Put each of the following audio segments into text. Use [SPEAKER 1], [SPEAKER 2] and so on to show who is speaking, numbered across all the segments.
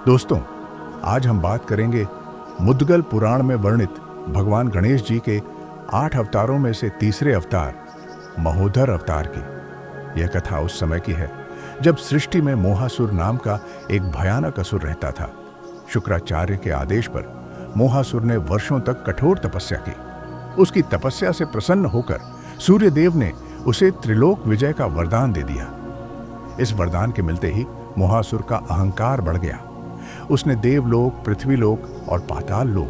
[SPEAKER 1] दोस्तों, आज हम बात करेंगे मुद्गल पुराण में वर्णित भगवान गणेश जी के 8 अवतारों में से तीसरे अवतार महोदर अवतार की। यह कथा उस समय की है जब सृष्टि में मोहासुर नाम का एक भयानक असुर रहता था। शुक्राचार्य के आदेश पर मोहासुर ने वर्षों तक कठोर तपस्या की। उसकी तपस्या से प्रसन्न होकर सूर्यदेव ने उसे त्रिलोक विजय का वरदान दे दिया। इस वरदान के मिलते ही मोहासुर का अहंकार बढ़ गया। उसने देवलोक, पृथ्वीलोक और पाताल लोक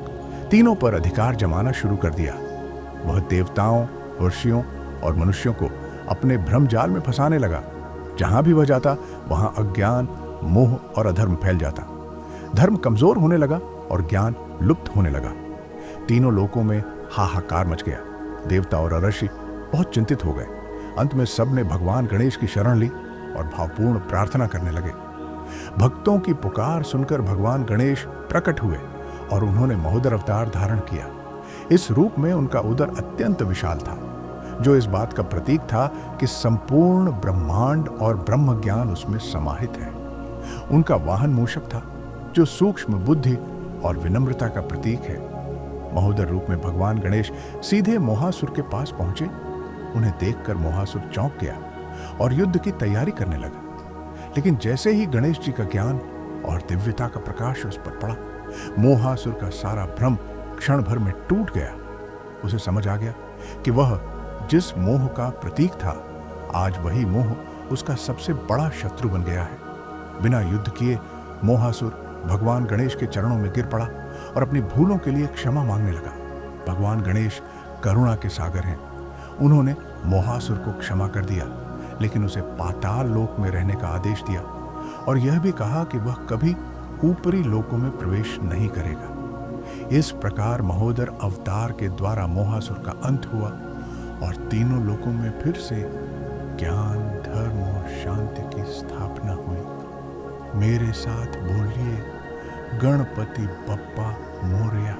[SPEAKER 1] तीनों पर अधिकार जमाना शुरू कर दिया। वह देवताओं, ऋषियों और मनुष्यों को अपने भ्रमजाल में फंसाने लगा। जहां भी वह जाता वहां अज्ञान, मोह और अधर्म फैल जाता। धर्म कमजोर होने लगा और ज्ञान लुप्त होने लगा। तीनों लोकों में हाहाकार मच गया। देवता और ऋषि बहुत चिंतित हो गए। अंत में सबने भगवान गणेश की शरण ली और भावपूर्ण प्रार्थना करने लगे। भक्तों की पुकार सुनकर भगवान गणेश प्रकट हुए और उन्होंने महोदर अवतार धारण किया। इस रूप में उनका उदर अत्यंत विशाल था, जो इस बात का प्रतीक था कि संपूर्ण ब्रह्मांड और ब्रह्म ज्ञान उसमें समाहित है। उनका वाहन मूषक था, जो सूक्ष्म बुद्धि और विनम्रता का प्रतीक है। महोदर रूप में भगवान गणेश सीधे मोहासुर के पास पहुंचे। उन्हें देखकर मोहासुर चौंक गया और युद्ध की तैयारी करने लगा। लेकिन जैसे ही गणेश जी का ज्ञान और दिव्यता का प्रकाश उस पर पड़ा, मोहासुर का सारा भ्रम क्षण भर में टूट गया। उसे समझ आ गया कि वह जिस मोह का प्रतीक था, आज वही मोह उसका सबसे बड़ा शत्रु बन गया है। बिना युद्ध किए मोहासुर भगवान गणेश के चरणों में गिर पड़ा और अपनी भूलों के लिए क्षमा मांगने लगा। भगवान गणेश करुणा के सागर हैं। उन्होंने मोहासुर को क्षमा कर दिया, लेकिन उसे पाताल लोक में रहने का आदेश दिया और यह भी कहा कि वह कभी ऊपरी लोकों में प्रवेश नहीं करेगा। इस प्रकार महोदर अवतार के द्वारा मोहासुर का अंत हुआ और तीनों लोकों में फिर से ज्ञान, धर्म और शांति की स्थापना हुई। मेरे साथ बोलिए, गणपति बप्पा मोरया।